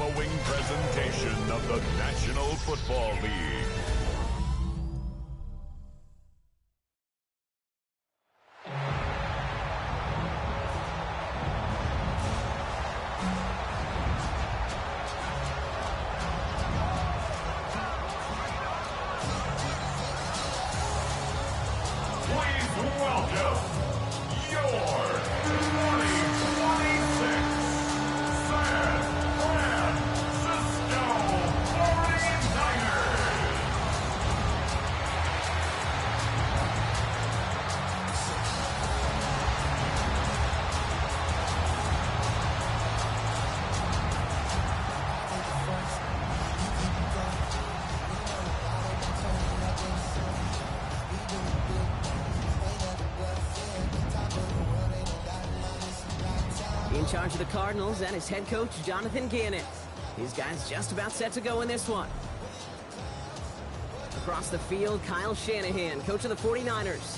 glowing presentation of the National Football League. In charge of the Cardinals and his head coach, Jonathan Gannon. These guys just about set to go in this one. Across the field, Kyle Shanahan, coach of the 49ers.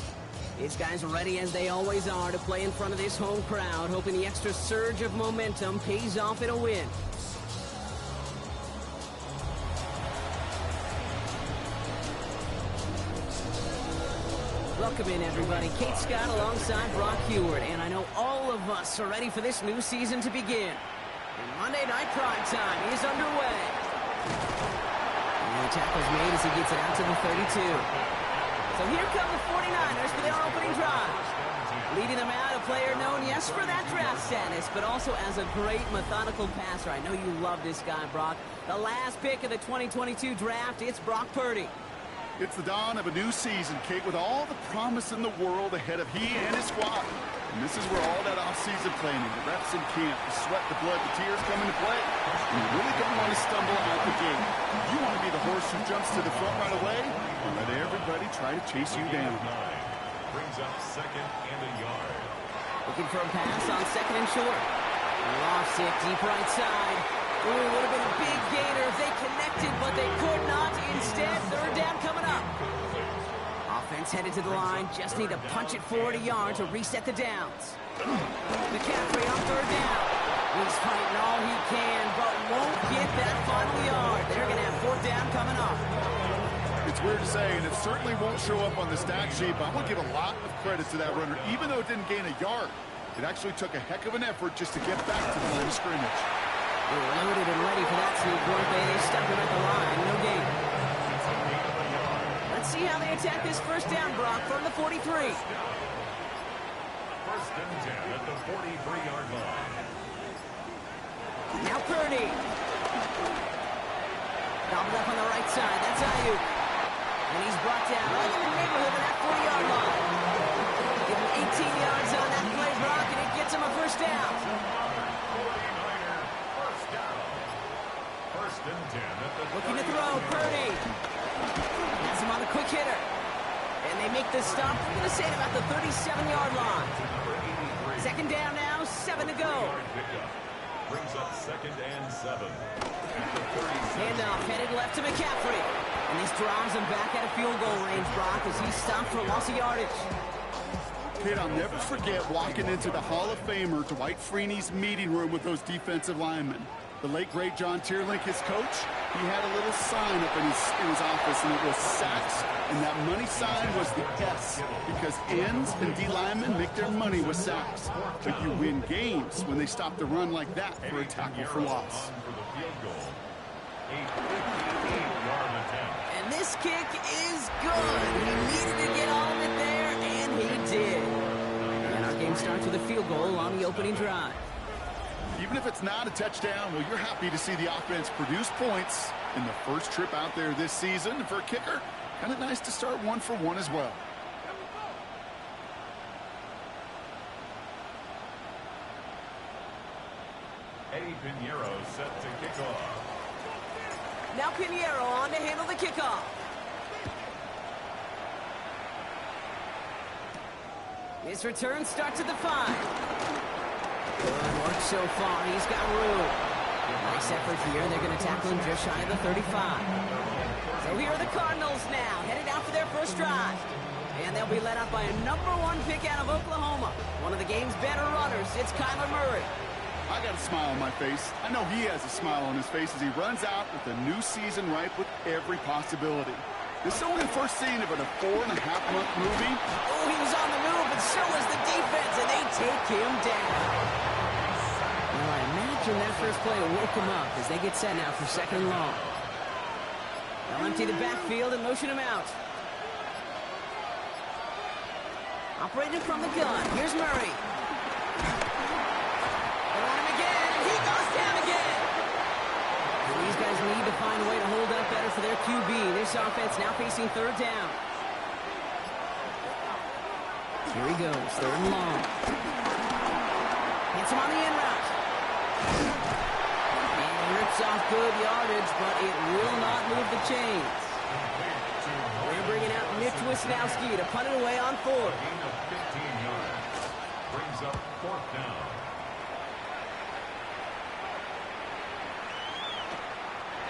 These guys are ready as they always are to play in front of this home crowd, hoping the extra surge of momentum pays off in a win. Welcome in, everybody. Kate Scott alongside Brock Heward, and I know all of us are ready for this new season to begin. And Monday Night Prime Time is underway. And the tackle's made as he gets it out to the 32. So here come the 49ers for their opening drive. Leading them out, a player known, yes, for that draft status, but also as a great methodical passer. I know you love this guy, Brock. The last pick of the 2022 draft, it's Brock Purdy. It's the dawn of a new season, Kate, with all the promise in the world ahead of he and his squad. And this is where all that off-season planning, the reps in camp, the sweat, the blood, the tears come into play. And you really don't want to stumble out the gate. You want to be the horse who jumps to the front right away and let everybody try to chase you down. Brings up second and a yard. Looking for a pass on second and short. Lofts it deep right side. Ooh, would have been a big gainer if they connected, but they could not. Instead, third down coming up. Offense headed to the line. Just need to punch it forward a yard to reset the downs. McCaffrey on third down. He's fighting all he can, but won't get that final yard. They're going to have fourth down coming up. It's weird to say, and it certainly won't show up on the stat sheet, but I want to give a lot of credit to that runner. Even though it didn't gain a yard, it actually took a heck of an effort just to get back to the line of scrimmage. They're loaded and ready for that sneak, weren't they? They stuck him at the line. No gain. Let's see how they attack this first down, Brock, from the 43. First and 10 at the 43-yard line. Now Purdy. Gobbled up on the right side. That's Ayuk. And he's brought down right in the neighborhood of that 40-yard line. Give him 18 yards on that play, Brock, and it gets him a first down. Looking to throw, Purdy. Has him on the quick hitter. And they make this stop, I'm going to say, at about the 37-yard line. Second down now, 7 to go. Brings up second and 7. Handoff headed left to McCaffrey. And this drives him back out of field goal range, Brock, as he's stopped for loss of yardage. Kid, I'll never forget walking into the Hall of Famer Dwight Freeney's meeting room with those defensive linemen. The late, great John Tierlink, his coach, he had a little sign up in his office, and it was sacks, and that money sign was the S, because ends and D linemen make their money with sacks. But you win games when they stop the run like that for a tackle for loss. And this kick is good. He needed to get all of it there, and he did. And our game starts with a field goal on the opening drive. Even if it's not a touchdown, well, you're happy to see the offense produce points in the first trip out there this season. And for a kicker, kind of nice to start 1 for 1 as well. Eddie Pinheiro set to kick off. Now Pinheiro on to handle the kickoff. His return starts at the 5. Good work so far. He's got room. Nice effort here. They're going to tackle him just shy of the 35. So here are the Cardinals now, headed out for their first drive. And they'll be led up by a #1 pick out of Oklahoma. One of the game's better runners. It's Kyler Murray. I got a smile on my face. I know he has a smile on his face as he runs out with a new season ripe with every possibility. This is only the first scene of a 4.5-month movie. Oh, he was on the move, but so was the defense, and they take him down. Well, I imagine that first play woke him up as they get set now for second and long. They'll empty the backfield and motion him out. Operating from the gun. Here's Murray. They want him again, and he goes down again. And these guys need to find a way to hold up better for their QB. This offense now facing third down. Here he goes, third and long. Hits him on the in route. And he rips off good yardage, but it will not move the chains. They're bringing out Mitch Wisnowski to punt it away on fourth. Gain of 15 yards. Brings up fourth down.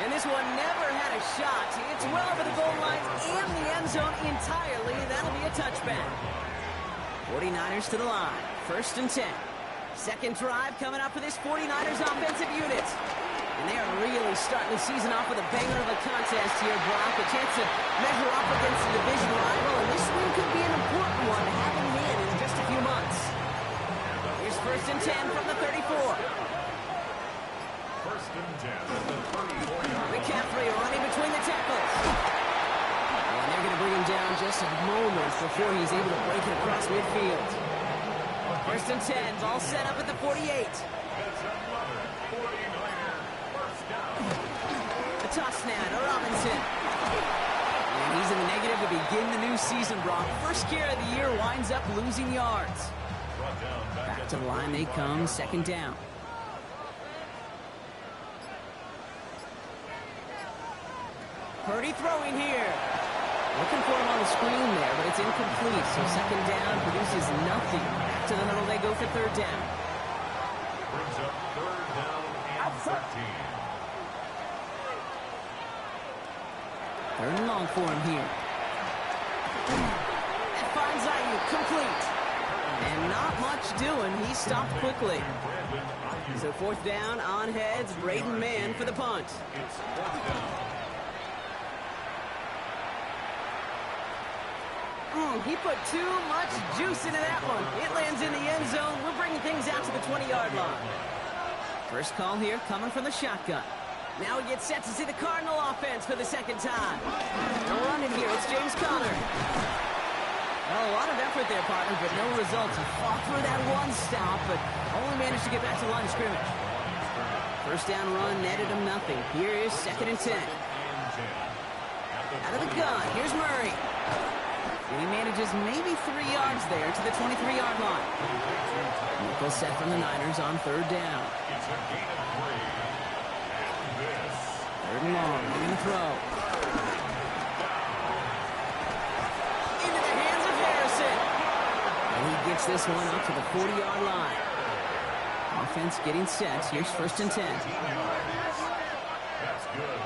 And this one never had a shot. It's well over the goal line and the end zone entirely. That'll be a touchback. 49ers to the line. First and 10. Second drive coming up for this 49ers offensive unit. And they are really starting the season off with a banger of a contest here, Brock. A chance to measure up against the division rival, and this win could be an important one, having in just a few months. Here's first and 10 from the 34. First and 10 at the 34-yard. McCaffrey running between the tackles. And they're going to bring him down just a moment before he's able to break it across midfield. First and 10, ball set up at the 48. It's another 49er first down. The toss now to Robinson. And he's in the negative to begin the new season, Brock. First scare of the year winds up losing yards. Brought down Back to the line they come, second down. Purdy throwing here. Looking for him on the screen there, but it's incomplete. So second down produces nothing. Back to the middle they go for third down. Brings up third down and 13. Third and long for him here. That finds Ayuk complete. And not much doing. He stopped quickly. So fourth down on heads. Braden Mann for the punt. It's fourth down. He put too much juice into that one. It lands in the end zone. We're bringing things out to the 20-yard line. First call here coming from the shotgun. Now he gets set to see the Cardinal offense for the second time. No running here. It's James Conner. Well, a lot of effort there, partner, but no results. He fought through that one stop, but only managed to get back to the line of scrimmage. First down run netted him nothing. Here is second and 10. Out of the gun. Here's Murray. And he manages maybe 3 yards there to the 23-yard line. Nickel set from the Niners on third down. It's a gain of 3. And this. Third and long. He's going to throw. Into the hands of Harrison. And he gets this one up to the 40-yard line. Offense getting set. Here's first and 10. That's good.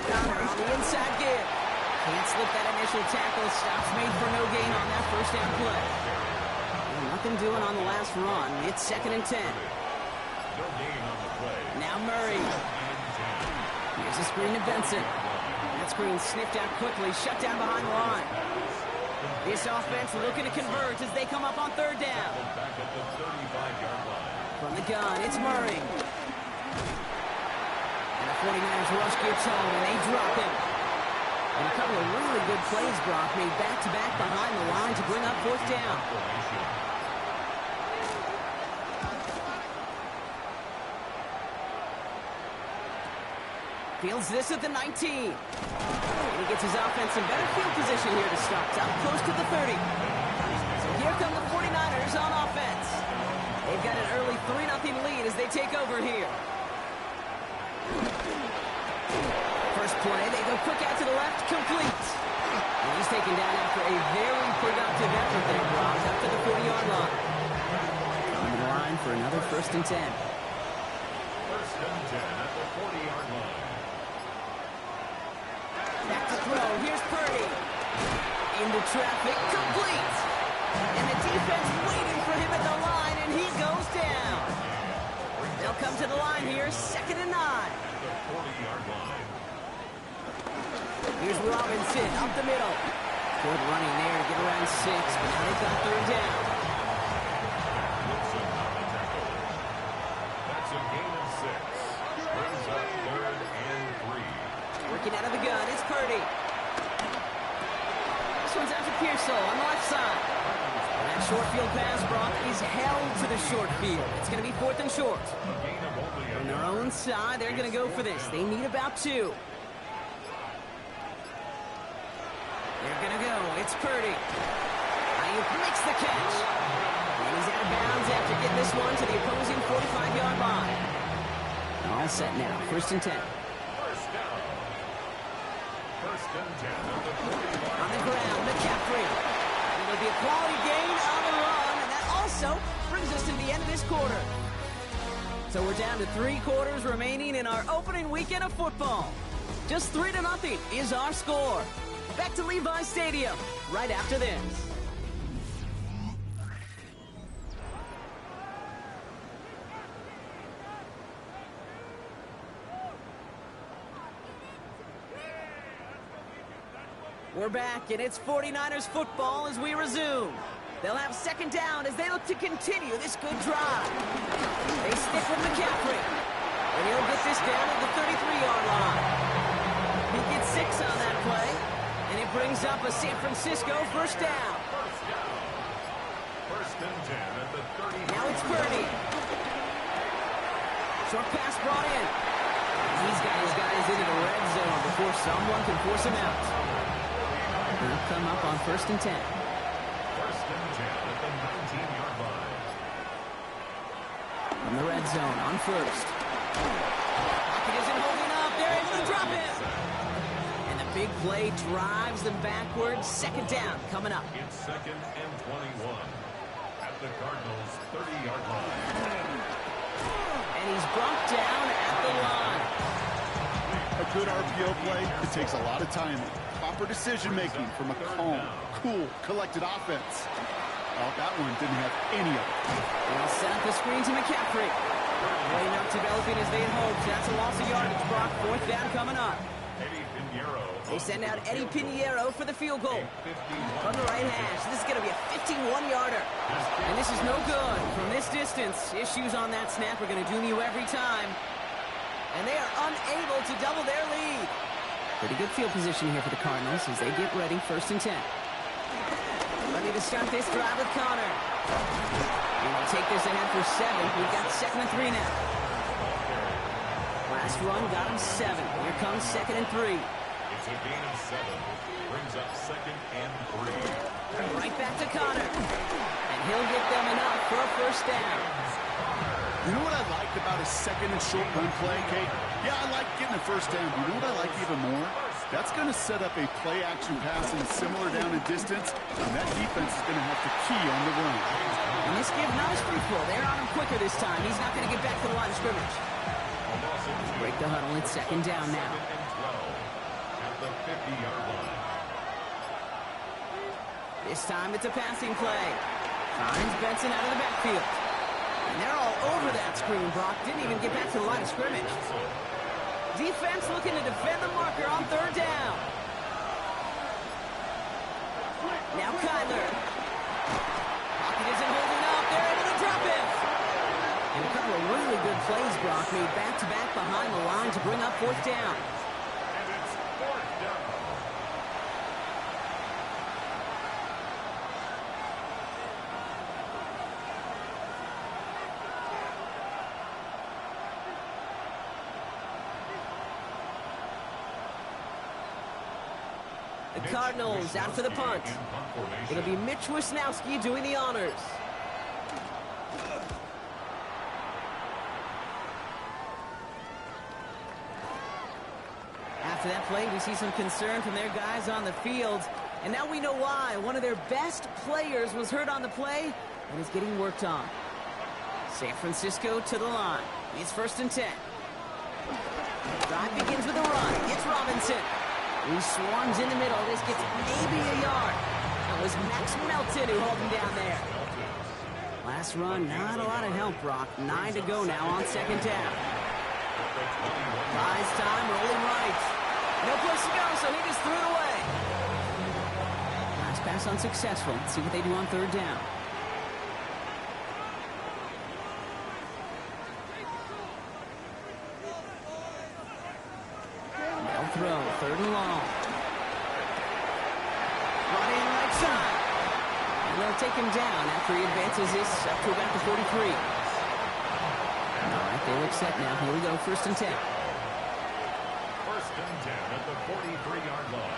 Conner on the inside give. Can't slip that initial tackle. Stops made for no gain on that first down play. And nothing doing on the last run. It's second and 10. No gain on the play. Now Murray. Here's a screen to Benson. That screen sniffed out quickly. Shut down behind the line. This offense looking to convert as they come up on third down. Back at the 35-yard line. From the gun, it's Murray. And the 49ers rush gets home, and they drop him. And a couple of really good plays, Brock, made back-to-back behind the line to bring up fourth down. Fields this at the 19. And he gets his offense in better field position here to start. Up close to the 30. So here come the 49ers on offense. They've got an early 3-0 lead as they take over here. First play, they go quick out to the left, complete. And he's taken down after a very productive effort there, Brock, up to the 40-yard line. On the line for another first and 10. First and 10 at the 40-yard line. Back to throw, here's Purdy. Into traffic, complete. And the defense waiting for him at the line, and he goes down. they'll come to the line here, 2nd and 9. At the 40-yard line. Here's Robinson up the middle. Good running there to get around 6, but now they've got 3rd down. Wilson on the tackle. That's a gain of 6. Brings up 3rd and 3. Working out of the gun, it's Purdy. This one's out to Pearsall on the left side. And that short field pass, Brock, is held to the short field. It's going to be 4th and short. A gain of only On their own side, they're going to go for this. They need about 2. They're going to go. It's Purdy. Ayuk makes the catch. And he's out of bounds after getting this one to the opposing 45-yard line. All set now. 1st and 10. First down. 1st and 10 at the 40-yard On the ground, McCaffrey. And it'll be a quality gain on the run. And that also brings us to the end of this quarter. So we're down to 3 quarters remaining in our opening weekend of football. Just 3-0 is our score. Back to Levi Stadium right after this. We're back, and it's 49ers football as we resume. They'll have 2nd down as they look to continue this good drive. They stick with McCaffrey, and he'll get this down at the 33-yard line. He gets 6 on that play, and it brings up a San Francisco 1st down. 1st and 10 at the 30. Now it's Purdy. Short pass brought in. He's got his guys into the red zone before someone can force him out. He'll come up on 1st and 10. 1st and 10 at the 19-yard line. From the red zone on 1st. Pocket isn't holding up. They're able to drop him. And the big play drives them backwards. 2nd down coming up. It's 2nd and 21 at the Cardinals' 30-yard line. And he's brought down at the line. A good RPO play, it takes a lot of timing. Proper decision-making from a calm, cool, collected offense. Oh, that one didn't have any of it. They'll set up the screen to McCaffrey. Way not developing as they had hoped. That's a loss of yardage, Brock. 4th down coming up. Eddie Pinheiro. They send out Eddie Pinheiro for the field goal. From the right hash. This is going to be a 51-yarder. And this is no good. From this distance, issues on that snap are going to doom you every time. And they are unable to double their lead. Pretty good field position here for the Cardinals as they get ready. 1st and 10. Ready to start this drive with Connor. And they'll take this ahead for 7. We've got 2nd and 3 now. Last run got him 7. Here comes 2nd and 3. It's a gain of 7. Brings up 2nd and 3. Right back to Connor. And he'll get them enough for a 1st down. You know what I like about a 2nd and short run play, Kate? Yeah, I like getting a 1st down. You know what I like even more? That's going to set up a play-action pass and similar down in distance, and that defense is going to have to key on the run. And this give not as fruitful. They're on him quicker this time. He's not going to get back to the line of scrimmage. Break the huddle. It's 2nd down now. 2nd and 12 at the 50-yard line. This time it's a passing play. Finds Benson out of the backfield. And they're all over that screen. Brock didn't even get back to the line of scrimmage. Defense looking to defend the marker on 3rd down. Now Kyler. Pocket isn't holding up. They're able to drop it. And a couple of really good plays, Brock, made back-to-back behind the line to bring up 4th down. And it's 4th down. The Cardinals out for the punt. It'll be Mitch Wisnowski doing the honors. After that play, we see some concern from their guys on the field. And now we know why. One of their best players was hurt on the play and is getting worked on. San Francisco to the line. It's 1st and 10. Drive begins with a run. It's Robinson. He swarms in the middle. This gets maybe a yard. That was Max Melton who held him down there. Last run, not a lot of help, Brock. 9 to go now on second down. Buys time, rolling right. No place to go, so he just threw it away. Last pass unsuccessful. Let's see what they do on third down. They'll throw, third and long. Running right side. And they'll take him down after he advances this up to about the 43. All right, they look set now. Here we go, first and 10. First and 10 at the 43-yard line.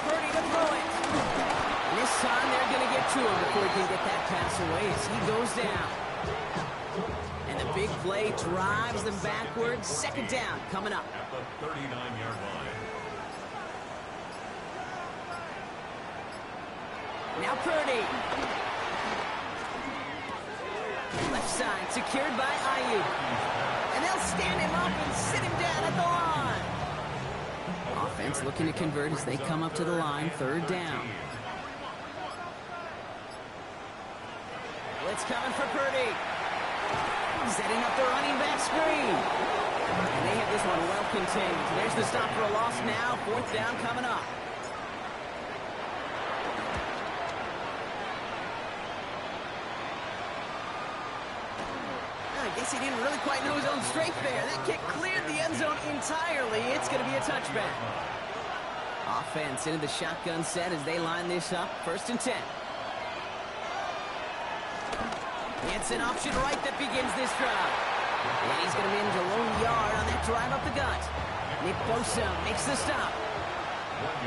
Purdy to throw it. And this time they're going to get to him before he can get that pass away as he goes down. And the big play drives them backwards. Second down coming up. At the 39-yard line. Now Purdy. Left side secured by Ayuk. And they'll stand him up and sit him down at the line. Offense looking to convert as they come up to the line. Third down. Blitz coming for Purdy. Setting up the running back screen. And they have this one well contained. There's the stop for a loss now. Fourth down coming up. I guess he didn't really quite know his own strength there. That kick cleared the end zone entirely. It's going to be a touchback. Offense into the shotgun set as they line this up. First and 10. It's an option right that begins this drive. And he's going to manage a low yard on that drive up the gut. Nick Bosa makes the stop.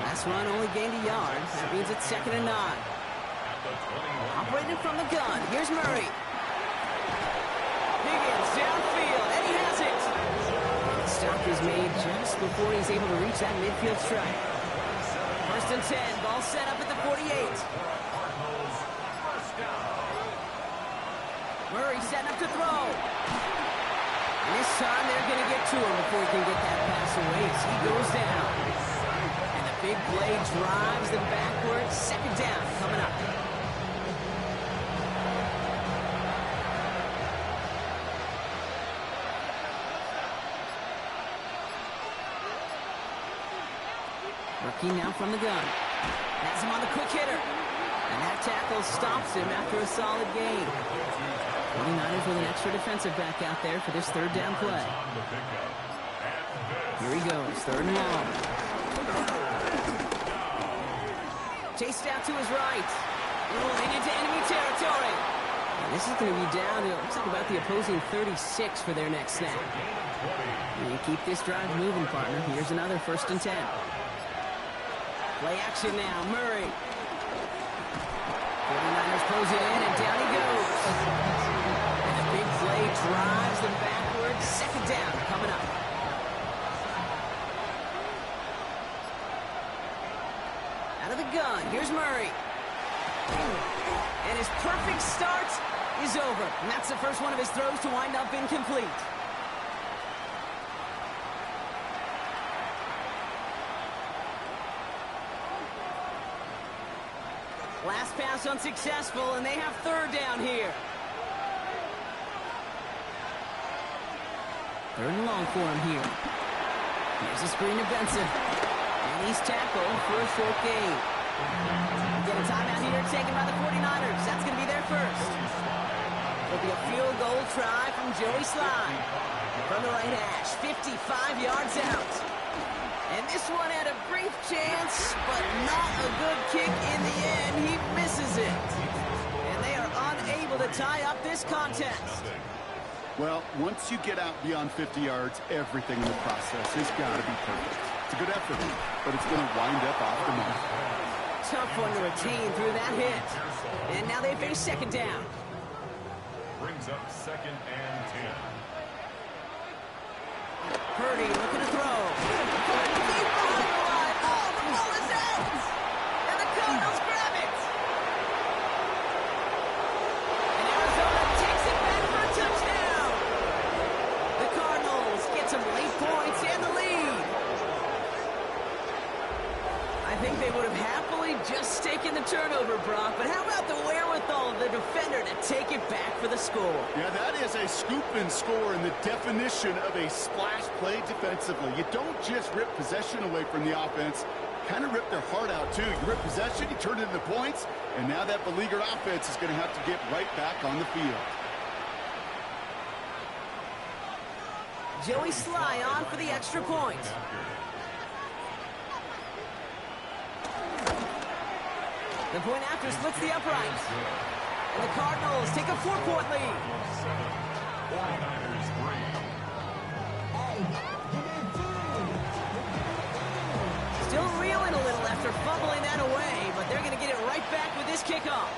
Last run only gained a yard. That means it's second and 9. Operating from the gun. Here's Murray. Higgins downfield, and he has it. The stop is made just before he's able to reach that midfield strike. First and 10, ball set up at the 48. Murray setting up to throw. And this time they're going to get to him before he can get that pass away as he goes down. And the big play drives them backwards. Second down coming up. Rookie now from the gun. Has him on the quick hitter. And that tackle stops him after a solid gain. 49ers with an extra defensive back out there for this third down play. Here he goes, third and long. Chased out to his right. Rolling into enemy territory. And this is going to be down to, it looks like about the opposing 36 for their next snap. And you keep this drive moving, partner. Here's another first and 10. Play action now, Murray. 49ers close it in, and down he goes. And the big play drives them backwards. Second down coming up. Out of the gun, here's Murray. And his perfect start is over. And that's the first one of his throws to wind up incomplete. Last pass unsuccessful, and they have third down here. Third and long for him here. Here's a screen to Benson. And he's tackled for a short gain. Get a timeout here taken by the 49ers. That's going to be their first. It'll be a field goal try from Joey Slye. From the right hash, 55 yards out. And this one had a brief chance, but not a good kick in the end. He misses it. And they are unable to tie up this contest. Well, once you get out beyond 50 yards, everything in the process has got to be perfect. It's a good effort, but it's going to wind up off the mark. Tough one to retain through that hit. And now they face second down. Brings up second and 10. Purdy looking to throw. Purdy deep behind the line. Oh, the ball is out. And the Cardinals grab it. And Arizona takes it back for a touchdown. The Cardinals get some late points and the lead. I I think they would have happily just taken the turnover, Brock. But how about the wherewithal of the defender to take it back for the score? Yeah, that is a scoop and score in the definition of a splash play defensively. You don't just rip possession away from the offense. Kind of rip their heart out, too. You rip possession, you turn it into points, and now that beleaguered offense is going to have to get right back on the field. Joey Sly on for the extra point. The point after splits the upright. And the Cardinals take a 4-point lead. 49ers 3. Still reeling a little after fumbling that away, but they're going to get it right back with this kickoff.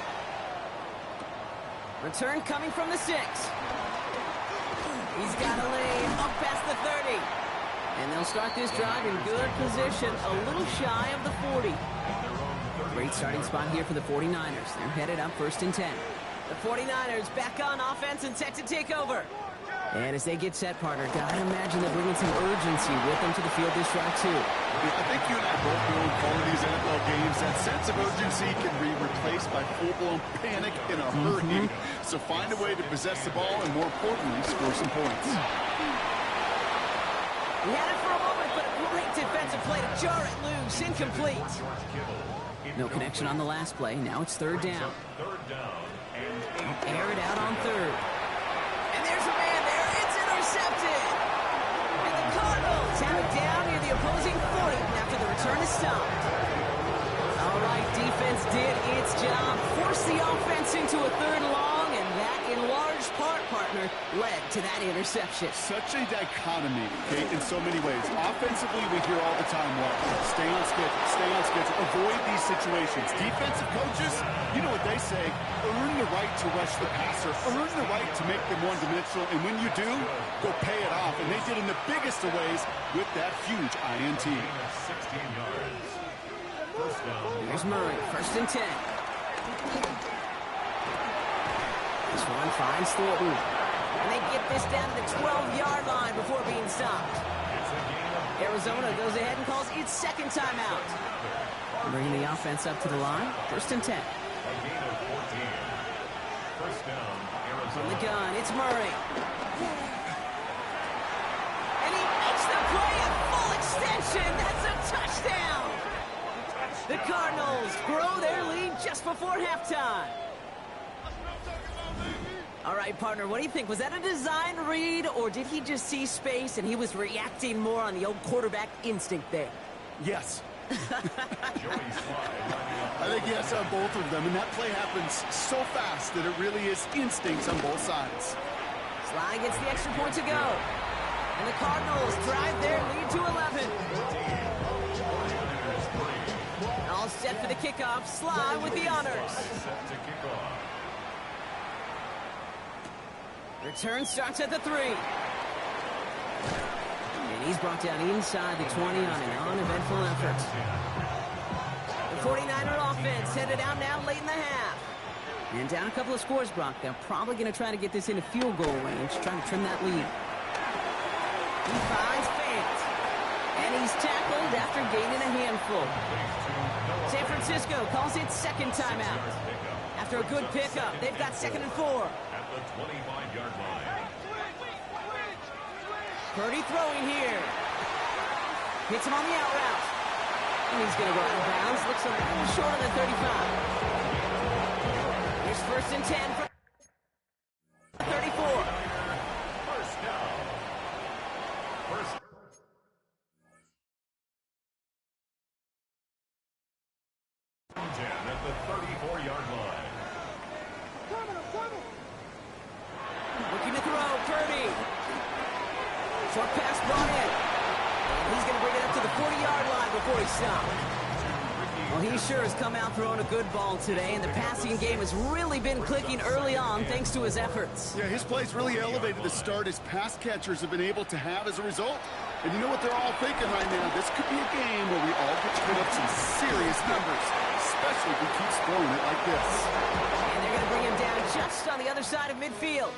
Return coming from the 6. He's got a lane up past the 30. And they'll start this drive in good position, a little shy of the 40. Great starting spot here for the 49ers. They're headed up 1st and 10. The 49ers back on offense and set to take over. And as they get set, partner, gotta imagine they're bringing some urgency with them to the field this drive, too. I think you and I both know in calling these NFL games, that sense of urgency can be replaced by full-blown panic in a hurry. So find a way to possess the ball and, more importantly, score some points. He had it for a moment, but a great defensive play to jar it loose. Incomplete. No connection on the last play. Now it's 3rd down. Air it out on 3rd. And there's a man there. It's intercepted. And the Cardinals have it down near the opposing 40 after the return is stopped. All right, defense did its job. Forced the offense into a 3rd and long, and that, in large part, partner, led to that interception. Such a dichotomy, Kate, in so many ways. Offensively, we hear all the time, stay on schedule, avoid these situations. Defensive coaches, you know what they say, earn the right to rush the passer, earn the right to make them one-dimensional, and when you do, go pay it off. And they did in the biggest of ways with that huge INT. 16 yards. First down. Here's Murray, 1st and 10. This one finds Thornton. And they get this down to the 12-yard line before being stopped. Arizona goes ahead and calls its 2nd timeout. Bringing the offense up to the line. 1st and 10. A gain of 14. First down, Arizona. From the gun, it's Murray. And he makes the play at full extension. That's a touchdown. The Cardinals grow their lead just before halftime. All right, partner, what do you think? Was that a design read, or did he just see space and he was reacting more on the old quarterback instinct there? Yes. Joey Sly. I think yes on both of them, and that play happens so fast that it really is instincts on both sides. Sly gets the extra point to go. And the Cardinals drive their lead to 11. All set for the kickoff. Sly with the honors. Set to kick off. Return starts at the 3. And he's brought down inside the 20 on an uneventful effort. The 49er offense headed out now late in the half. And down a couple of scores, Brock. They're probably going to try to get this into field goal range, trying to trim that lead. He finds Fant. And he's tackled after gaining a handful. San Francisco calls it 2nd timeout. After a good pickup, they've got 2nd and 4. At the 25-yard line. Purdy throwing here. Hits him on the out route. And he's going to go out of bounds. Looks a little short of the 35. Here's 1st and 10 for 34. First down. First. At the 34-yard line. Looking to throw, Purdy. Short pass brought in. And he's going to bring it up to the 40-yard line before he stopped. Well, he sure has come out throwing a good ball today, and the passing game has really been clicking early on thanks to his efforts. Yeah, his plays really elevated the start his pass catchers have been able to have as a result. And you know what they're all thinking right now? This could be a game where we all get to put up some serious numbers, especially if he keeps throwing it like this. And they're going to bring him down just on the other side of midfield.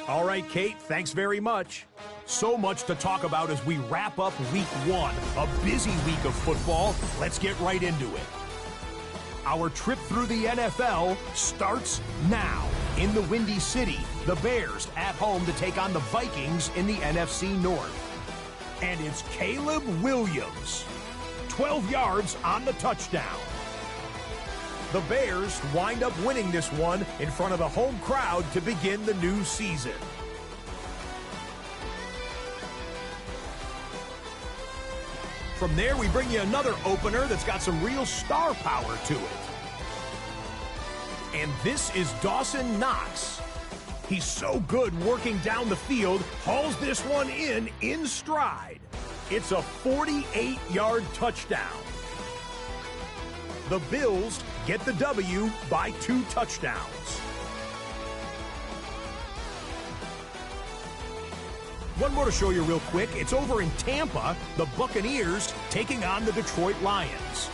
All right, Kate, thanks very much. So much to talk about as we wrap up week 1, a busy week of football. Let's get right into it. Our trip through the NFL starts now. In the Windy City, the Bears at home to take on the Vikings in the NFC North. And it's Caleb Williams, 12 yards on the touchdown. The Bears wind up winning this one in front of the home crowd to begin the new season. From there, we bring you another opener that's got some real star power to it. And this is Dawson Knox. He's so good working down the field, hauls this one in stride. It's a 48-yard touchdown. The Bills get the W by 2 touchdowns. One more to show you real quick. It's over in Tampa, the Buccaneers taking on the Detroit Lions.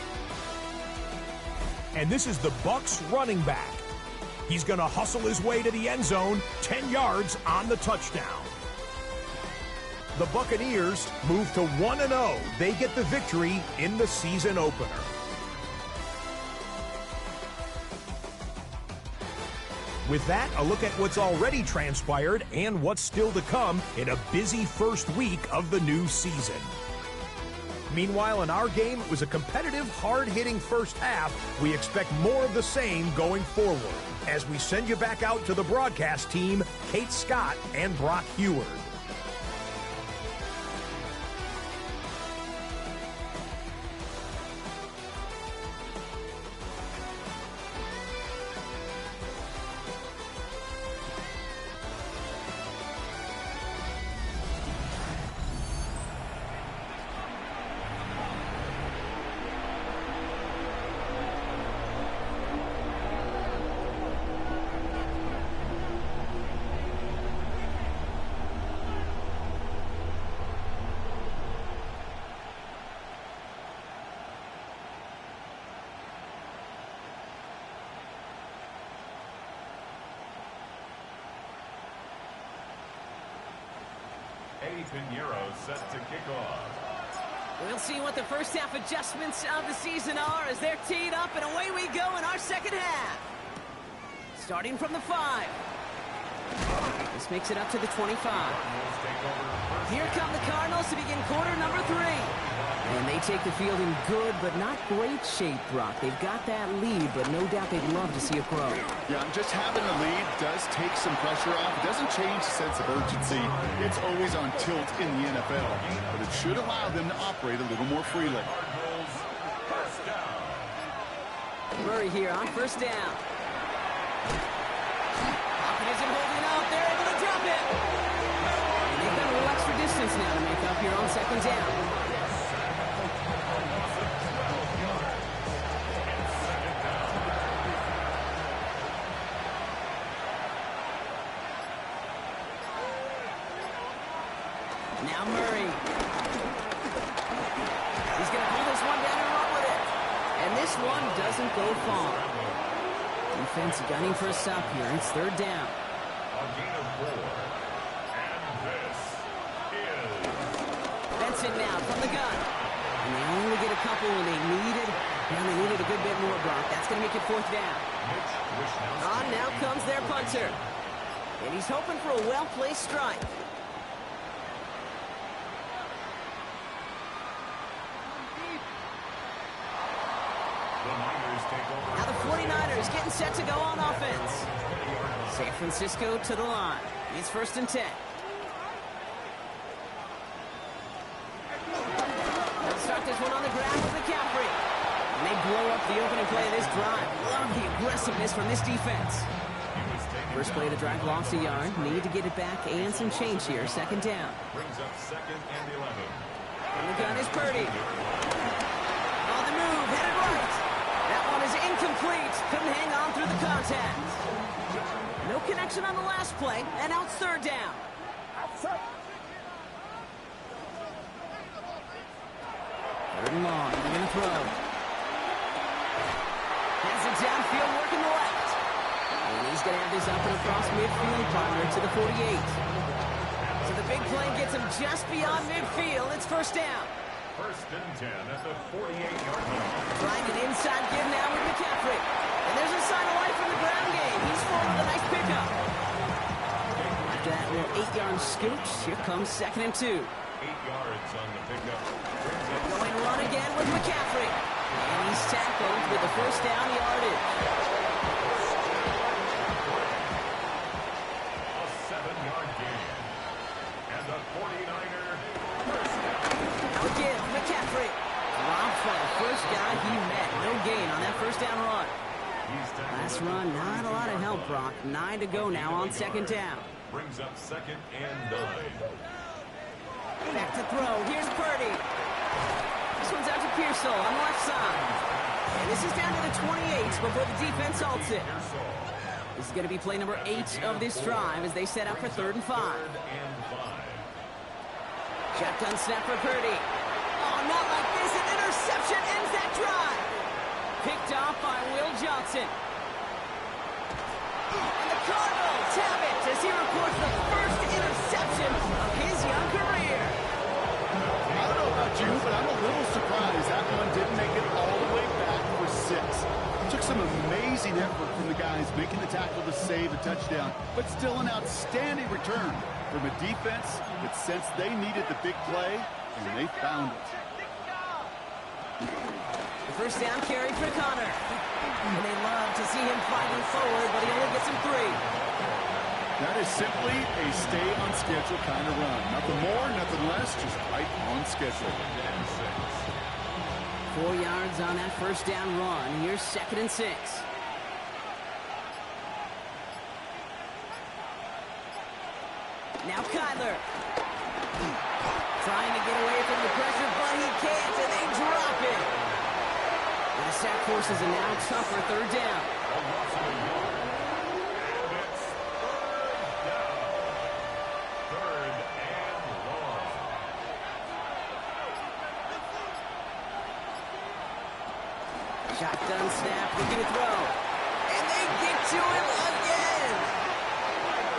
And this is the Bucs running back. He's going to hustle his way to the end zone, 10 yards on the touchdown. The Buccaneers move to 1-0. They get the victory in the season opener. With that, a look at what's already transpired and what's still to come in a busy first week of the new season. Meanwhile, in our game, it was a competitive, hard-hitting first half. We expect more of the same going forward as we send you back out to the broadcast team, Kate Scott and Brock Heward. Pinheiro set to kick off. We'll see what the first half adjustments of the season are as they're teed up, and away we go in our second half. Starting from the 5. This makes it up to the 25. Here come the Cardinals to begin quarter number 3. And they take the field in good but not great shape, Brock. They've got that lead, but no doubt they'd love to see it grow. Yeah, just having a lead does take some pressure off. It doesn't change the sense of urgency. It's always on tilt in the NFL, but it should allow them to operate a little more freely. Murray here on first down. Pocket isn't holding up. They're able to drop it. And they've got a little extra distance now to make up here on second down. Now Murray. He's going to pull this one down and run with it. And this one doesn't go far. Defense gunning for a stop here. It's third down. A gain of 4. And this is Benson now from the gun. And they only get a couple when they needed. Now they needed a good bit more, Brock. That's going to make it fourth down. On now comes their punter. And he's hoping for a well-placed strike. Now the 49ers getting set to go on offense. San Francisco to the line. It's first and 10. They'll start this one on the ground with McCaffrey. And they blow up the opening play of this drive. Love the aggressiveness from this defense. First play of the drive lost a yard. Need to get it back and some change here. Second down. brings up second and 11. And the gun is Purdy. On the move, headed right. That one is incomplete. Couldn't hang on through the contact. No connection on the last play, and now it's third down. Third and long, they're going to throw. Has it downfield, working the left. And he's going to have this up and across midfield, partner to the 48. So the big play gets him just beyond midfield. It's first down. First and 10 at the 48-yard line. Trying an inside give now with McCaffrey. And there's a sign of life from the ground game. He's forward with a nice pickup. After that little 8-yard scooch, here comes second and 2. 8 yards on the pickup. Going to run again with McCaffrey. And he's tackled with the first down yardage. A 7-yard gain. And the 49er first down. Again, McCaffrey. Dropped by the first guy he met. No gain on that first down run. Last run, not a lot of help, Brock. 9 to go now on second down. Brings up second and 9. Back to throw. Here's Purdy. This one's out to Pearsall on the left side. And this is down to the 28 before the defense halts it. This is going to be play number 8 of this drive as they set up for 3rd and 5. Shotgun snap for Purdy. Oh, not like this. An interception ends that drive. Picked off by Will Johnson. And the Cardinals have it as he records the first interception of his young career. I don't know about you, but I'm a little surprised that one didn't make it all the way back for 6. It took some amazing effort from the guys making the tackle to save a touchdown, but still an outstanding return from a defense that sensed they needed the big play, and they found it. The first down carry for Connor. And they love to see him fighting forward, but he only gets him 3. That is simply a stay-on-schedule kind of run. Nothing more, nothing less, just right on schedule. 4 yards on that first down run. Here's second and 6. Now Kyler. Trying to get away from the pressure, but he can't, and they drop it. And the sack forces a now tougher 3rd down. Shotgun snap, looking to throw. And they get to him again.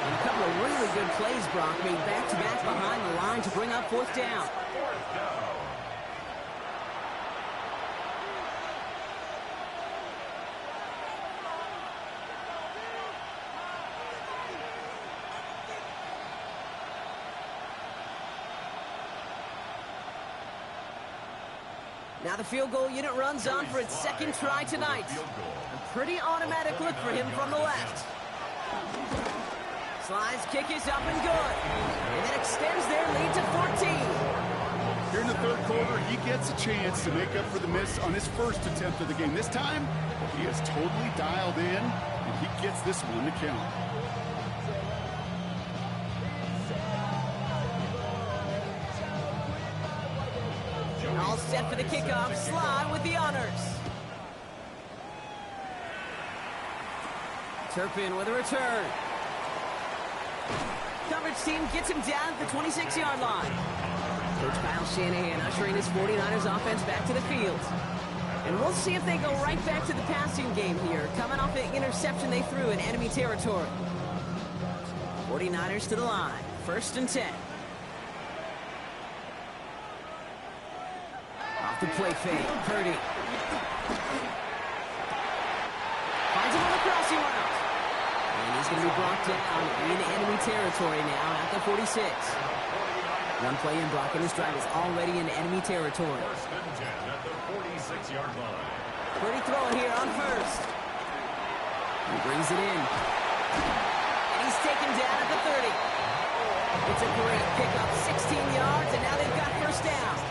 And a couple of really good plays, Brock, made back-to-back behind the line to bring up 4th down. Now the field goal unit runs on for its second try tonight. A pretty automatic look for him from the left. Slides kick is up and good. And that extends their lead to 14. Here in the 3rd quarter, he gets a chance to make up for the miss on his first attempt of the game. This time, he is totally dialed in, and he gets this one to count. All set for the kickoff. Slide with the honors. Turpin with a return. Coverage team gets him down at the 26-yard line. Coach Kyle Shanahan ushering his 49ers offense back to the field. And we'll see if they go right back to the passing game here, coming off the interception they threw in enemy territory. 49ers to the line. 1st and 10. The play fake. Purdy. Finds him on the crossing route. And he's going to be brought down in enemy territory now at the 46. One play in, Brock, and his drive is already in enemy territory. 1st and 10 at the 46-yard line. Purdy throwing here on 1st. He brings it in. And he's taken down at the 30. It's a great pickup. 16 yards, and now they've got 1st down.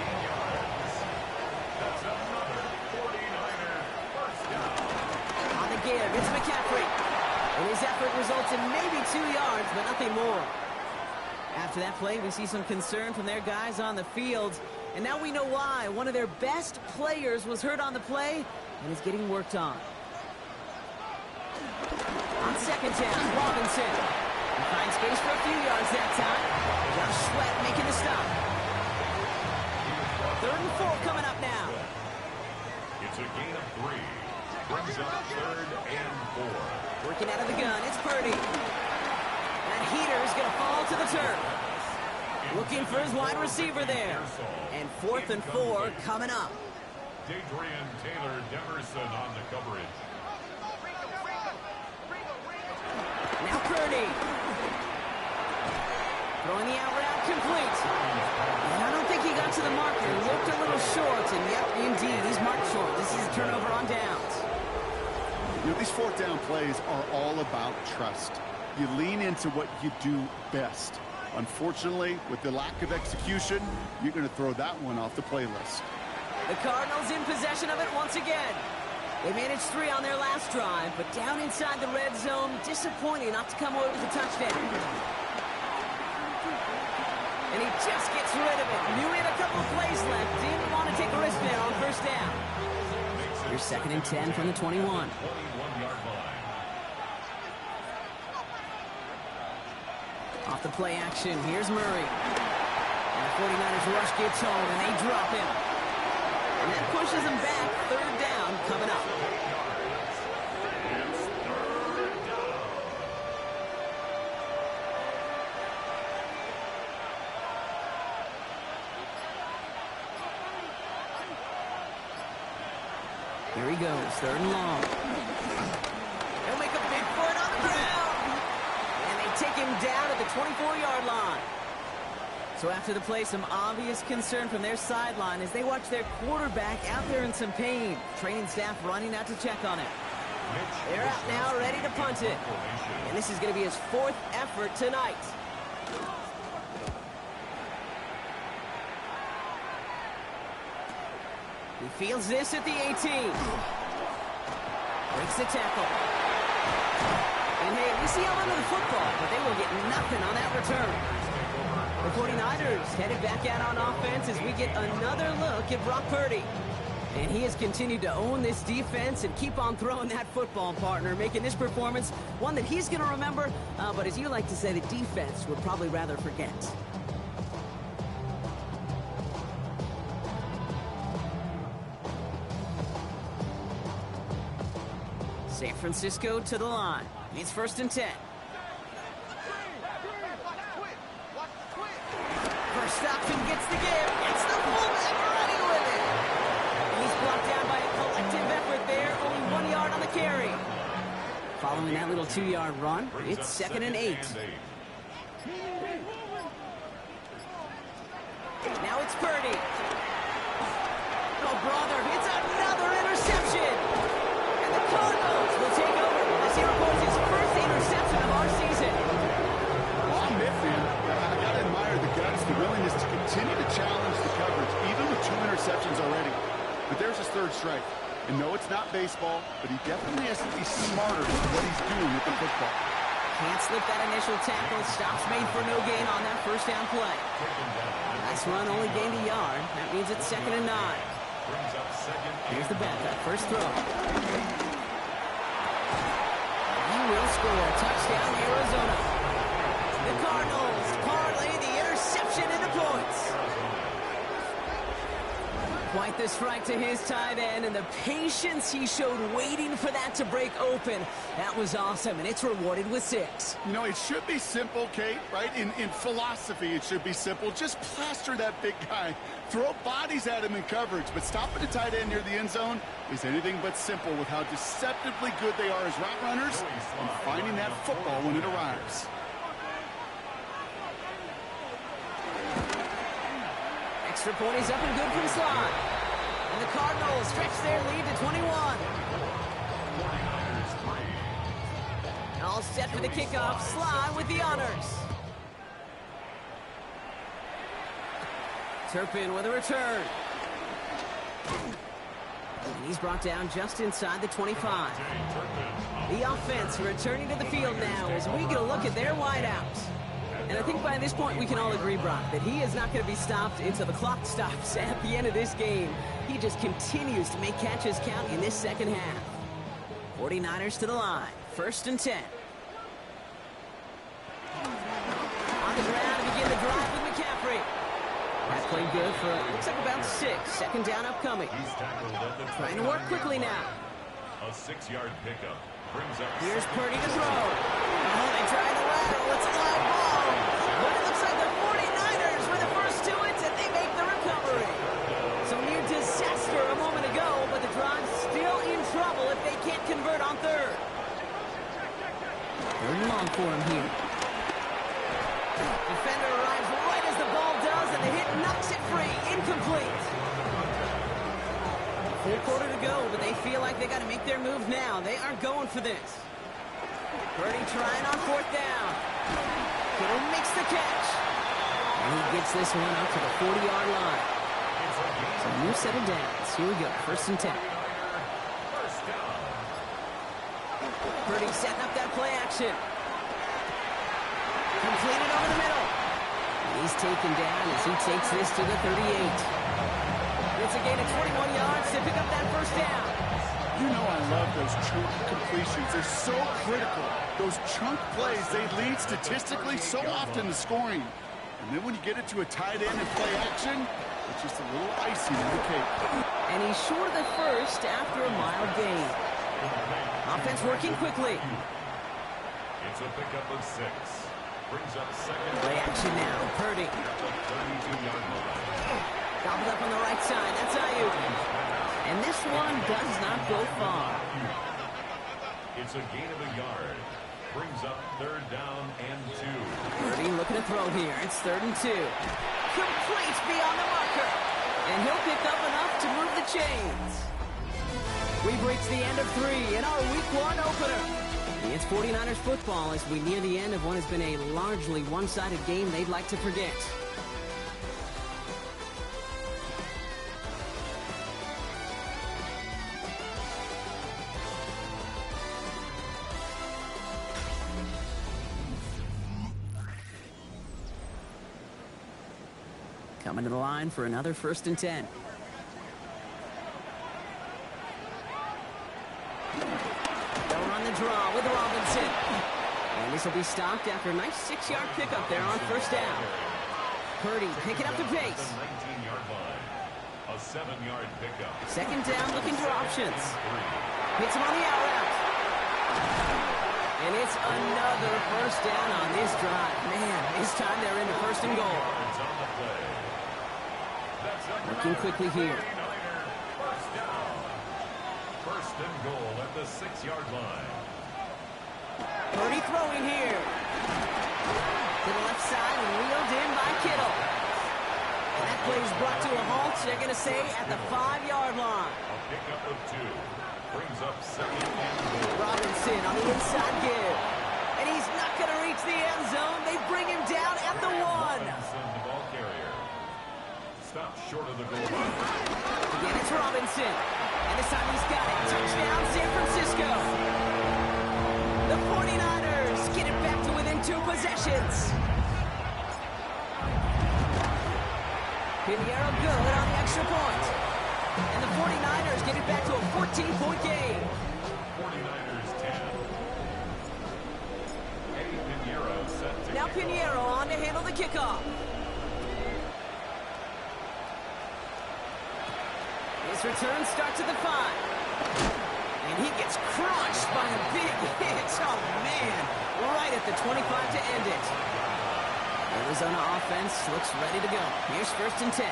It's McCaffrey. And his effort results in maybe 2 yards, but nothing more. After that play, we see some concern from their guys on the field. And now we know why. One of their best players was hurt on the play and is getting worked on. On second down, Robinson. He finds space for a few yards that time. Josh Sweat making the stop. 3rd and 4 coming up now. It's a gain of 3. Brings up 3rd and 4. Working out of the gun, it's Purdy. That heater is going to fall to the turf. Looking for his wide receiver there. And 4th and 4 coming up. Adrian Taylor Demerson on the coverage. Now Purdy. Throwing the out route complete. And I don't think he got to the marker. He looked a little short. And yep, indeed, he's marked short. This is a turnover on downs. You know, these 4th down plays are all about trust. You lean into what you do best. Unfortunately, with the lack of execution, you're going to throw that one off the playlist. The Cardinals in possession of it once again. They managed 3 on their last drive, but down inside the red zone, disappointing not to come away with a touchdown. And he just gets rid of it. Knew he had a couple plays left. Didn't want to take a risk there on 1st down. Here's 2nd and 10 from the 21. 21-yard line. Off the play action, here's Murray. And the 49ers rush gets home, and they drop him. And that pushes him back. 3rd down coming up. Here he goes, 3rd and long. He'll make a big for it on the ground. And they take him down at the 24-yard line. So after the play, some obvious concern from their sideline as they watch their quarterback out there in some pain. Training staff running out to check on him. They're out now, ready to punt it. And this is going to be his 4th effort tonight. He fields this at the 18. Breaks the tackle. And hey, we see how under the football, but they will get nothing on that return. The 49ers headed back out on offense as we get another look at Brock Purdy. And he has continued to own this defense and keep on throwing that football, partner, making this performance one that he's going to remember, but as you like to say, the defense would probably rather forget. San Francisco to the line. It's 1st and 10. First option gets the give. It's the fullback running with it. And he's blocked down by a collective effort there. Only 1 yard on the carry. Following that little 2-yard run, it's 2nd and 8. Now it's Purdy. Oh, brother, it's another interception. And the Cardinals will take over as he records his 1st interception of our season. Well, I'm with you. I got to admire the guts, the willingness to continue to challenge the coverage, even with 2 interceptions already. But there's his 3rd strike. And no, it's not baseball, but he definitely has to be smarter with what he's doing with the football. Can't slip that initial tackle. Stops made for no gain on that 1st down play. Last run only gained a yard. That means it's 2nd and 9. Here's the backup. First throw. He will score. Touchdown, Arizona. The Cardinals parlay the interception into points. Quite the strike to his tight end, and the patience he showed waiting for that to break open. That was awesome, and it's rewarded with 6. You know, it should be simple, Kate, right? In philosophy, it should be simple. Just plaster that big guy. Throw bodies at him in coverage, but stopping the tight end near the end zone is anything but simple with how deceptively good they are as route runners and finding that football when it arrives. Extra point is up and good from Sly. And the Cardinals stretch their lead to 21. All set for the kickoff. Sly with the honors. Turpin with a return. And he's brought down just inside the 25. The offense returning to the field now as we get a look at their wideouts. And I think by this point we can all agree, Brock, that he is not going to be stopped until the clock stops at the end of this game. He just continues to make catches count in this 2nd half. 49ers to the line. 1st and 10. On the ground to begin the drive with McCaffrey. That played good for, looks like about 6. 2nd down upcoming. Trying to work quickly now. A 6-yard pickup. Here's Purdy to throw. Oh, they tried the lateral. It's a live ball. But it looks like the 49ers wrong for him here. Defender arrives right as the ball does, and the hit knocks it free. Incomplete. Full quarter to go, but they feel like they got to make their move now. They aren't going for this. Purdy trying on fourth down. Kittle makes the catch. And he gets this one up to the 40-yard line. So a new set of downs. Here we go, 1st and 10. Purdy setting up that play action. Completed over the middle. And he's taken down as he takes this to the 38. It's a gain of 21 yards to pick up that 1st down. You know I love those chunk completions. They're so critical. Those chunk plays, they lead statistically so often to scoring. And then when you get it to a tight end and play action, it's just a little icing on the cake. And he's short of the 1st after a mild gain. Offense working quickly. It's a pickup of 6. Brings up 2nd. Play action now. Purdy. 32-yard line. Gobbled up on the right side. That's Ayuk. And this one does not go far. It's a gain of a yard. Brings up 3rd down and 2. Purdy looking to throw here. It's 3rd and 2. Complete beyond the marker. And he'll pick up enough to move the chains. We've reached the end of 3 in our Week 1 opener. It's 49ers football as we near the end of what has been a largely one-sided game they'd like to forget. Coming to the line for another 1st and 10. They'll run the draw with Robinson. And this will be stopped after a nice 6-yard pickup there on 1st down. Purdy picking up the pace. 19-yard line. A 7-yard pickup. 2nd down, looking for options. Hits him on the out route. And it's another 1st down on this drive. Man, this time they're into 1st and goal. Looking quickly here. 1st down. 1st and goal at the 6-yard line. Purdy throwing here. To the left side and wheeled in by Kittle. And that play is brought to a halt, they're going to say, at the 5-yard line. A pickup of 2. Brings up 2nd and goal. Robinson on the inside give. And he's not going to reach the end zone. They bring him down at the 1. Robinson, the ball carrier. Stop short of the goal line. Again, it's Robinson. And this time he's got it. Touchdown, San Francisco. The 49ers get it back to within 2 possessions. Pinheiro good on the extra point. And the 49ers get it back to a 14-point game. 49ers 10. Eddie Pinheiro set to Now Pinheiro on to handle the kickoff. His return starts at the 5. And he gets crushed by a big hit. Oh, man. Right at the 25 to end it. Arizona offense looks ready to go. Here's 1st and 10.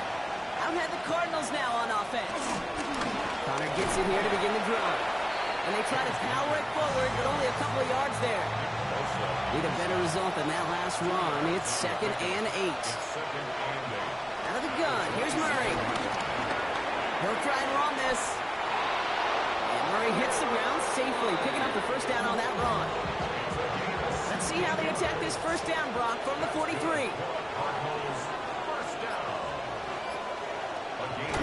Out had the Cardinals now on offense. Connor gets it here to begin the drive. And they try to power it forward, but only a couple of yards there. Need a better result than that last run. It's 2nd and 8. Out of the gun, here's Murray. He'll try and run this. And Murray hits the ground safely, picking up the 1st down on that run. Let's see how they attack this 1st down, Brock, from the 43. They're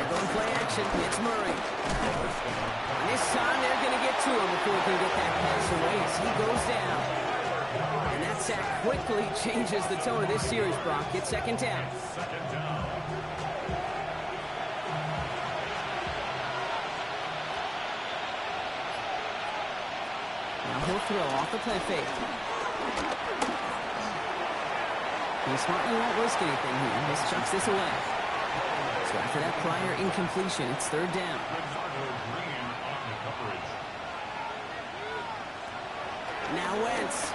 going play action. It's Murray. And this time they're going to get to him before he can get that pass away as he goes down. And that sack quickly changes the tone of this series, Brock. It's 2nd down. Now he'll throw off the play fake. He smartly won't risk anything here. Just chucks this away. So after that prior incompletion, it's 3rd down. Now Wentz.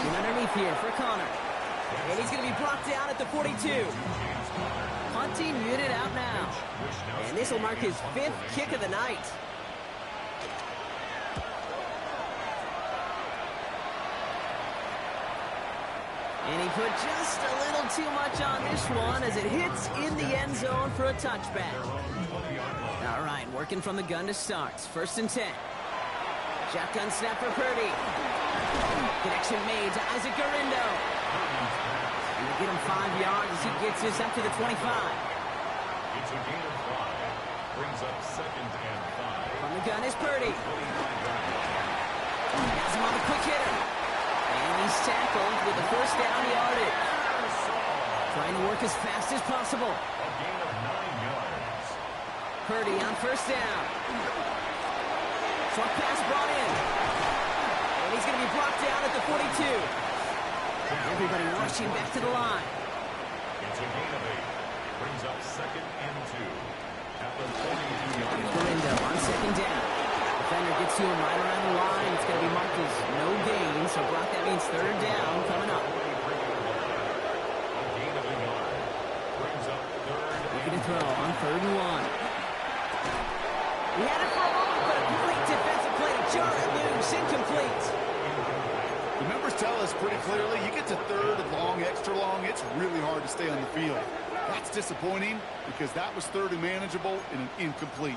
And underneath here for Connor. And he's going to be brought down at the 42. Punting unit out now. And this will mark his 5th kick of the night. And he put just a little too much on this one as it hits in the end zone for a touchback. All right, working from the gun to start. 1st and 10. Shotgun snap for Purdy. Connection made to Isaac Garindo. And they get him 5 yards as he gets this up to the 25. It's a gain of 5. Brings up 2nd and 5. From the gun is Purdy. Has him on the quick hitter. And he's tackled with the 1st down yardage. Trying to work as fast as possible. A gain of 9 yards. Purdy on 1st down. Short pass brought in. And he's going to be brought down at the 42. Everybody rushing back to the line. It's a gain of 8. Brings up 2nd and 2. At the 42-yard line. Garindo on 2nd down. Defender gets to him right around the line. It's going to be marked as no gain. So, Brock, that means 3rd down coming up. A gain of 1 yard. Brings up 3rd. Looking to throw on 3rd and 1. He had it for a moment, but a great defensive play to jar it loose. Incomplete. The numbers tell us pretty clearly, you get to 3rd and long, extra long, it's really hard to stay on the field. That's disappointing because that was 3rd and manageable and an incomplete.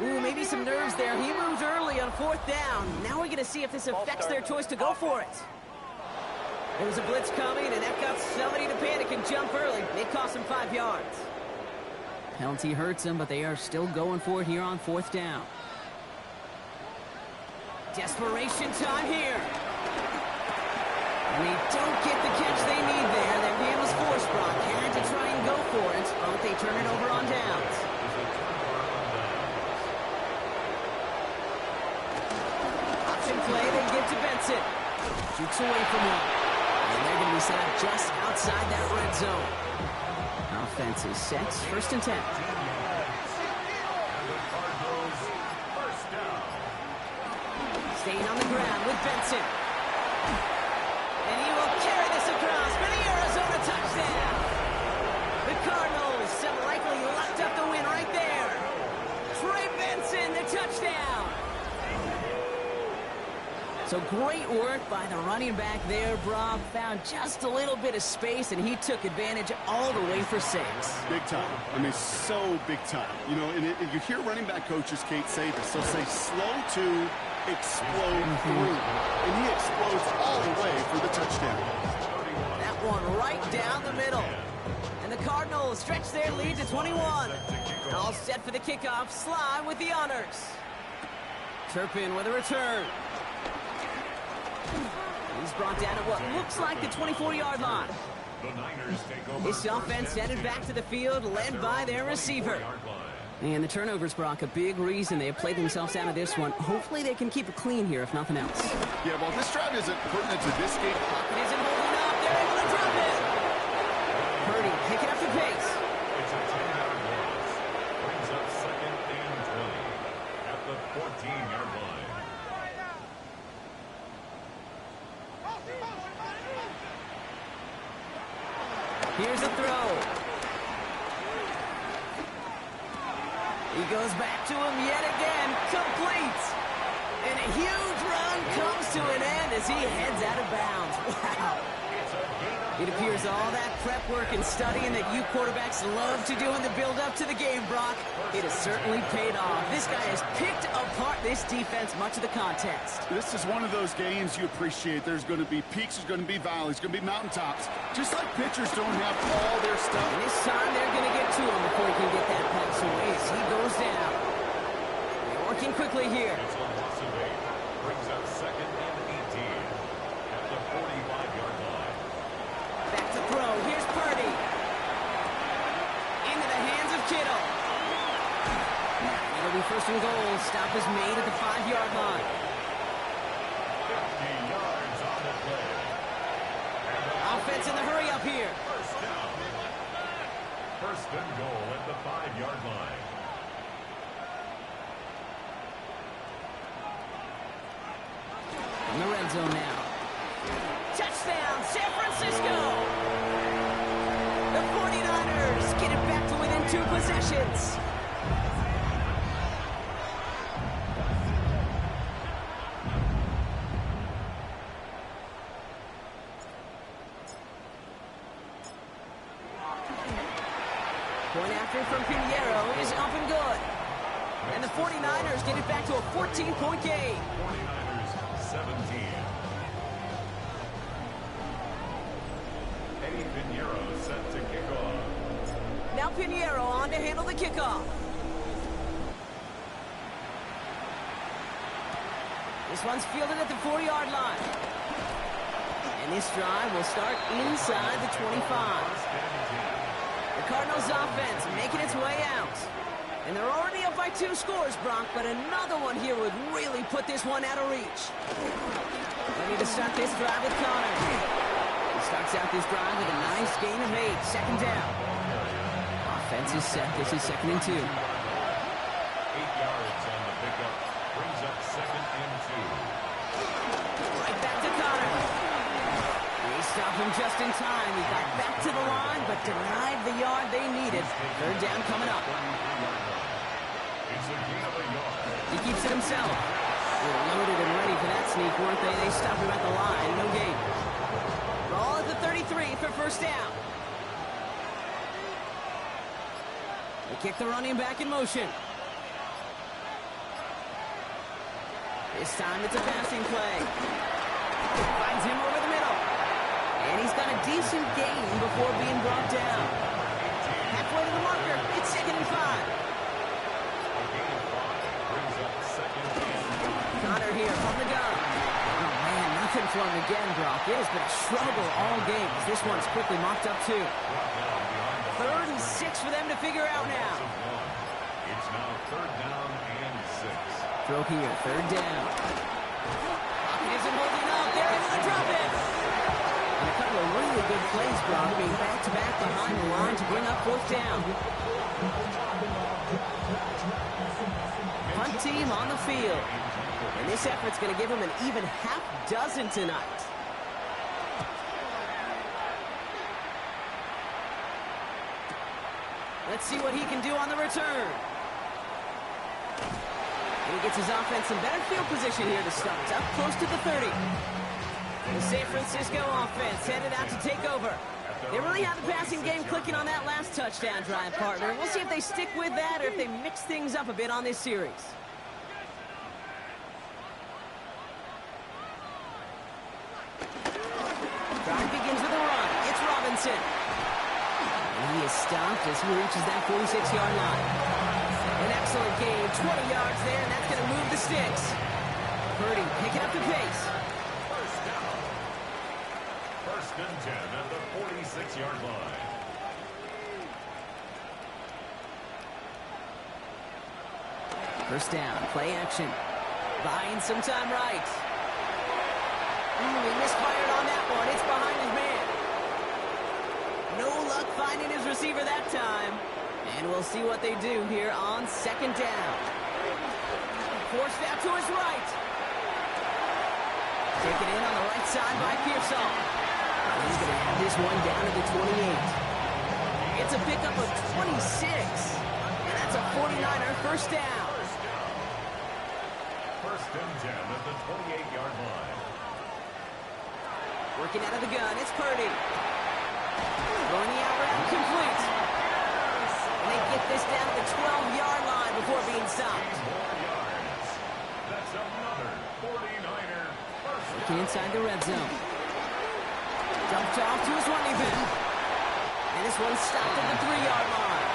Ooh, maybe some nerves there. He moves early on 4th down. Now we're going to see if this affects their choice to go for it. There was a blitz coming, and that got somebody to panic and jump early. It cost him 5 yards. Penalty hurts them, but they are still going for it here on 4th down. Desperation time here. And they don't get the catch they need there. That man was forced, Brock. Had to try and go for it, but they turn it over on downs. Option play, they give to Benson. Shoots away from one. And they're going to be set up just outside that red zone. Offense is set. 1st and 10. Staying on the ground with Benson. And he will carry this across for the Arizona touchdown. The Cardinals have likely locked up the win right there. Trey Benson, the touchdown. So great work by the running back there, Brock. Found just a little bit of space, and he took advantage all the way for 6. Big time. I mean, so big time. You know, and you hear running back coaches, Kate, say this. They'll say slow to explode through. And he explodes all the way for the touchdown. That one right down the middle. And the Cardinals stretch their lead to 21. All set for the kickoff. Sly with the honors. Turpin with a return. He's brought down at what looks like the 24-yard line. This offense headed back to the field, led by their receiver. And the turnovers, Brock, a big reason they have played themselves out of this one. Hopefully they can keep it clean here, if nothing else. Yeah, well, this drive isn't pertinent to this game. Pocket isn't holding up. They're able to drop it. Purdy picking up the pace. It's a 10-yard loss. Brings up 2nd and 20 at the 14-yard line. Here's a throw. He goes back to him yet again. Complete. And a huge run comes to an end as he heads out of bounds. Wow. It appears all that prep work and studying that you quarterbacks love to do in the build-up to the game, Brock, it has certainly paid off. This guy has picked apart this defense much of the contest. This is one of those games you appreciate. There's going to be peaks, there's going to be valleys, there's going to be mountaintops. Just like pitchers don't have all their stuff. And this time they're going to get to him before he can get that pass away as he goes down. They're working quickly here. It's a loss of 8. Brings up 2nd and 18 at the 45-yard line. Back to throw. Here's Purdy. Into the hands of Kittle. It'll be 1st and goal. Stop is made at the 5-yard line. 50 yards on the play. Offense in the hurry up here. 1st down. 1st and goal at the 5-yard line. In the red zone now. Touchdown, San Francisco! The 49ers get it back to within 2 possessions. Point after from Pinheiro is up and good. And the 49ers get it back to a 14-point game. 49ers 17. Eddie Pinheiro set to kick off. Now Pinheiro on to handle the kickoff. This one's fielded at the 4-yard line. And this drive will start inside the 25. The Cardinals offense making its way out. And they're already up by 2 scores, Brock, but another one here would really put this one out of reach. Ready to start this drive with Connor. He starts out this drive with a nice gain of 8, second down. Offense is set. This is 2nd and 2. 8 yards on the pickup. Brings up 2nd and 2. Right back to Connor. They stop him just in time. He got back to the line, but denied the yard they needed. 3rd down coming up. It's a gain of a yard. He keeps it himself. They were loaded and ready for that sneak, weren't they? They stop him at the line. No gain. Ball at the 33 for 1st down. They kick the running back in motion. This time it's a passing play. Finds him over the middle. And he's got a decent gain before being brought down. Halfway to the marker. It's 2nd and 5. Connor here from the gun. Oh, man, nothing for him again, Brock. It has been a struggle all game. This one's quickly mocked up, too. 3rd and 6 for them to figure out now. It's now 3rd down and 6. Throw here, 3rd down. Pocket isn't holding up. They're able to drop it. And a couple of really good plays, Brock, being back-to-back behind the line to bring up 4th down. Punt team on the field. And this effort's going to give him an even half dozen tonight. Let's see what he can do on the return. And he gets his offense in better field position here to start. Up close to the 30. The San Francisco offense headed out to take over. They really have the passing game clicking on that last touchdown drive, partner. We'll see if they stick with that or if they mix things up a bit on this series. Drive begins with a run. It's Robinson. And he is stopped as he reaches that 46-yard line. An excellent gain, 20 yards there, and that's going to move the sticks. Purdy picking up the pace. 1st and 10 at the 46-yard line. First down, play action. Buying some time right. He misfired on that one. It's behind his man. No luck finding his receiver that time. And we'll see what they do here on 2nd down. Forced out to his right. Taken in on the right side by Pearsall. He's going to have this one down to the 28. It's a pickup of 26. And that's a 49er 1st down. 1st and 10 at the 28-yard line. Working out of the gun, it's Purdy. Throwing the out route, complete. And they get this down to the 12-yard line before being stopped. That's another 49er first. Looking inside the red zone. Dumped off to his running back. And this one's stopped at the 3-yard line.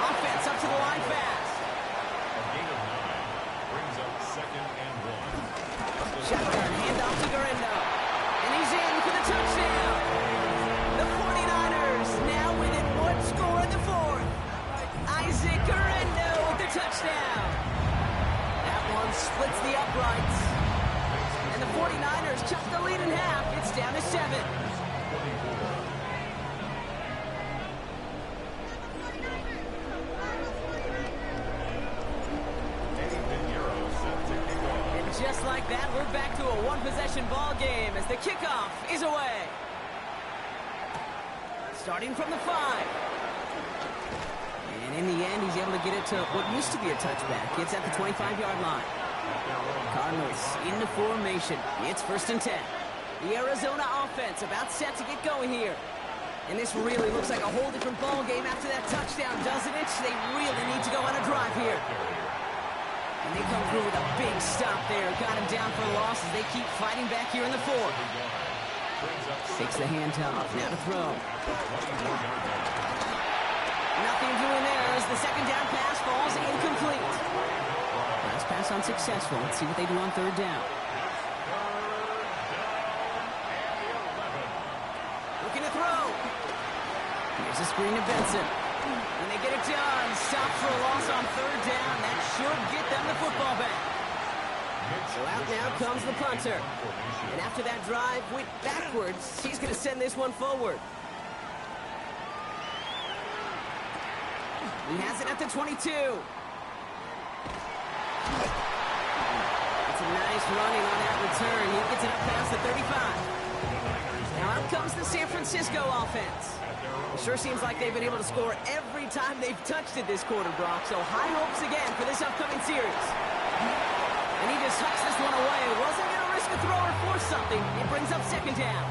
Offense up to the line fast. A gain of 9 brings up 2nd and 1. Shotgun handoff to Garendo. And he's in for the touchdown. The 49ers now within 1 score in the 4th. Isaac Garendo with the touchdown. That one splits the uprights. And the 49ers cut the lead in half. It's down to 7. And just like that, we're back to a one-possession ball game as the kickoff is away. Starting from the 5. And in the end, he's able to get it to what used to be a touchback. It's at the 25-yard line. Cardinals into formation. It's 1st and 10. The Arizona offense about set to get going here. And this really looks like a whole different ball game after that touchdown, doesn't it? They really need to go on a drive here. And they come through with a big stop there. Got him down for a loss as they keep fighting back here in the 4th. Takes the handoff. Now to throw. Nothing doing there as the 2nd down pass falls incomplete. Last pass unsuccessful. Let's see what they do on 3rd down. Looking to throw. Here's a screen to Benson. And they get it done. Stop for a loss on 3rd down. That should get them the football back. So out now comes the punter. And after that drive went backwards, he's going to send this one forward. He has it at the 22. It's a nice running on that return. He gets it up past the 35. Now out comes the San Francisco offense. It sure seems like they've been able to score every time they've touched it this quarter, Brock. So high hopes again for this upcoming series. And he just hucks this one away. Wasn't going to risk a throw or force something. It brings up 2nd down.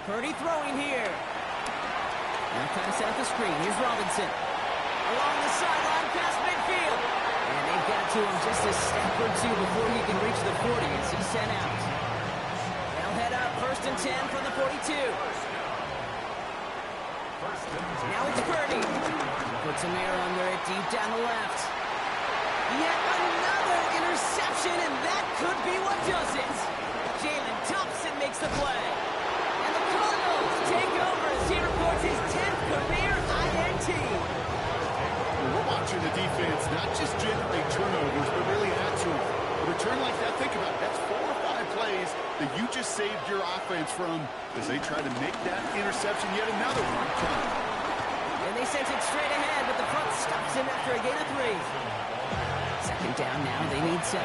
Purdy throwing here. Now trying to set up the screen. Here's Robinson. Along the sideline past midfield. And they've got to him just a step or two before he can reach the 40 as he's sent out. They'll head up 1st and 10 from the 42. Now it's Purdy. Puts some air under it deep down the left. Yet another interception, and that could be what does it. Jalen Thompson makes the play. And the Cardinals take over as he repords his 10th career INT. We're watching the defense not just generate turnovers, but really add to them. A return like that, think about it, that's 4 or 5 plays that you just saved your offense from as they try to make that interception yet another one. And they sent it straight ahead, but the front stops him after a gain of 3. 2nd down now, they need 7.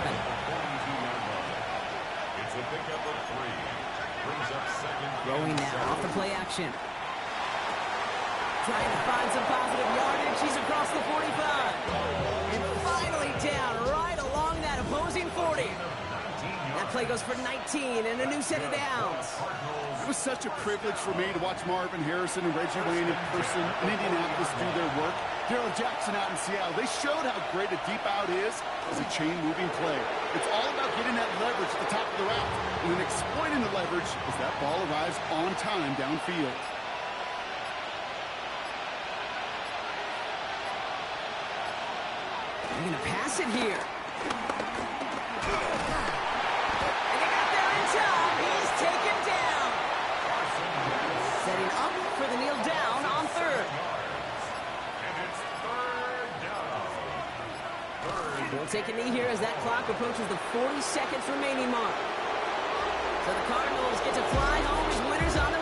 It's a pickup of 3. Brings up 2nd. Throwing now off the play action. Trying to find some positive yardage. He's across the 45. And finally down right along that opposing 40. That play goes for 19 and a new set of downs. It was such a privilege for me to watch Marvin Harrison and Reggie Wayne in person in Indianapolis do their work. Darrell Jackson out in Seattle, they showed how great a deep out is as a chain-moving play. It's all about getting that leverage at the top of the route and then exploiting the leverage as that ball arrives on time downfield. They're going to pass it here. And they got there in time. He's taken down. Setting up for the kneel down on 3rd. And it's 3rd down. They'll take a knee here as that clock approaches the 40 seconds remaining mark. So the Cardinals get to fly home as winners on the road.